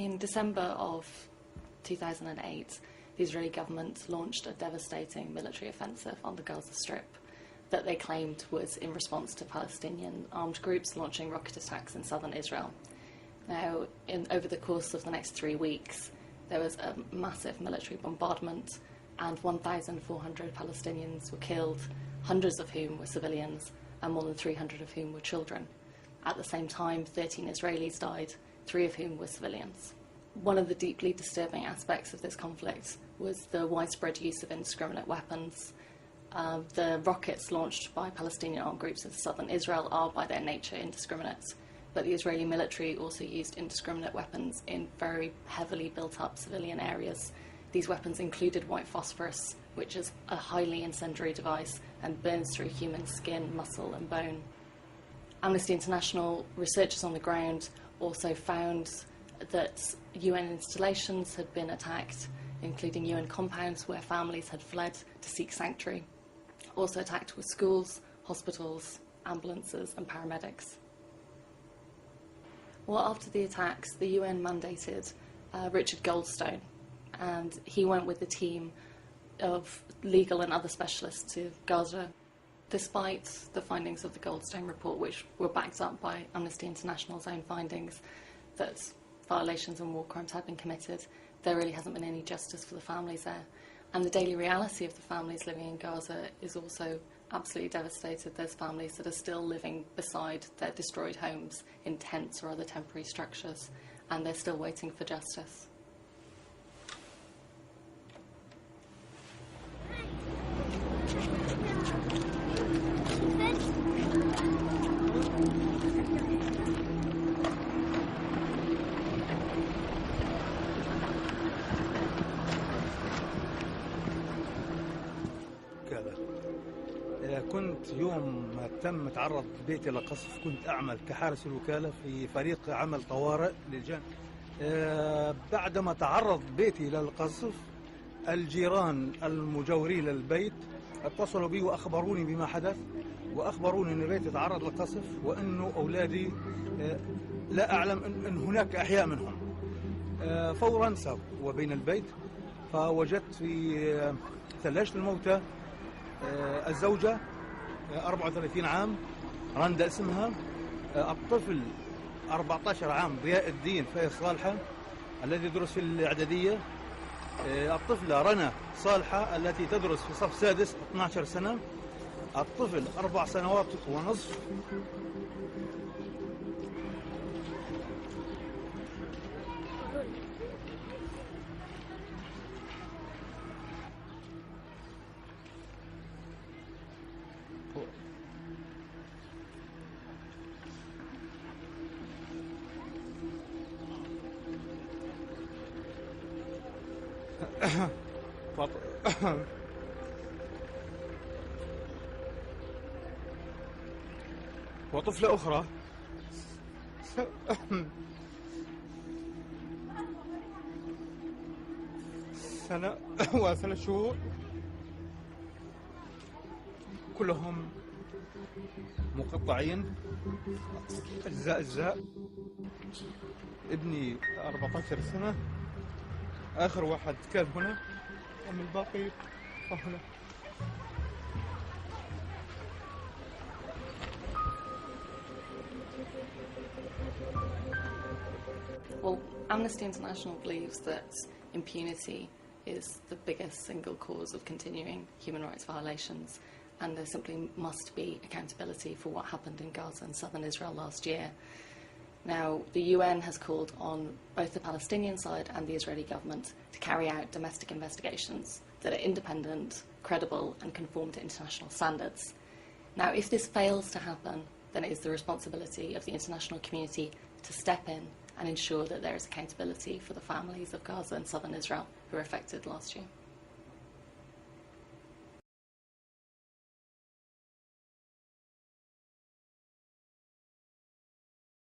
In December of 2008, the Israeli government launched a devastating military offensive on the Gaza Strip that they claimed was in response to Palestinian armed groups launching rocket attacks in southern Israel. Now, over the course of the next 3 weeks, there was a massive military bombardment and 1,400 Palestinians were killed, hundreds of whom were civilians and more than 300 of whom were children. At the same time, 13 Israelis died, 3 of whom were civilians. One of the deeply disturbing aspects of this conflict was the widespread use of indiscriminate weapons. The rockets launched by Palestinian armed groups in southern Israel are by their nature indiscriminate, but the Israeli military also used indiscriminate weapons in very heavily built-up civilian areas. These weapons included white phosphorus, which is a highly incendiary device and burns through human skin, muscle and bone. Amnesty International researchers on the ground also found that UN installations had been attacked, including UN compounds where families had fled to seek sanctuary. Also attacked were schools, hospitals, ambulances and paramedics. Well, after the attacks, the UN mandated Richard Goldstone, and he went with the team of legal and other specialists to Gaza. Despite the findings of the Goldstone report, which were backed up by Amnesty International's own findings that violations and war crimes had been committed, there really hasn't been any justice for the families there. And the daily reality of the families living in Gaza is also absolutely devastated. There's families that are still living beside their destroyed homes in tents or other temporary structures, and they're still waiting for justice. كنت يوم ما تم تعرض بيتي لقصف كنت أعمل كحارس الوكالة في فريق عمل طوارئ للجان. بعدما تعرض بيتي للقصف الجيران المجاورين للبيت اتصلوا بي وأخبروني بما حدث، وأخبروني أن بيتي تعرض للقصف وأنه أولادي لا أعلم أن هناك أحياء منهم. فورا سافروا بين البيت فوجدت في ثلاجة الموتى الزوجة 34 عام رندا اسمها، الطفل 14 عام ضياء الدين فايز صالحة الذي يدرس في الإعدادية، الطفلة رنا صالحة التي تدرس في صف سادس 12 سنة، الطفل 4 سنوات ونصف. وطفلة أخرى سنة و3 شهور، كلهم مقطعين أجزاء. ابني 14 سنة، آخر واحد كان هنا، أم الباقي هنا. Well, Amnesty International believes that impunity is the biggest single cause of continuing human rights violations, and there simply must be accountability for what happened in Gaza and southern Israel last year. Now, the UN has called on both the Palestinian side and the Israeli government to carry out domestic investigations that are independent, credible, and conform to international standards. Now, if this fails to happen, then it is the responsibility of the international community to step in and ensure that there is accountability for the families of Gaza and southern Israel who were affected last year.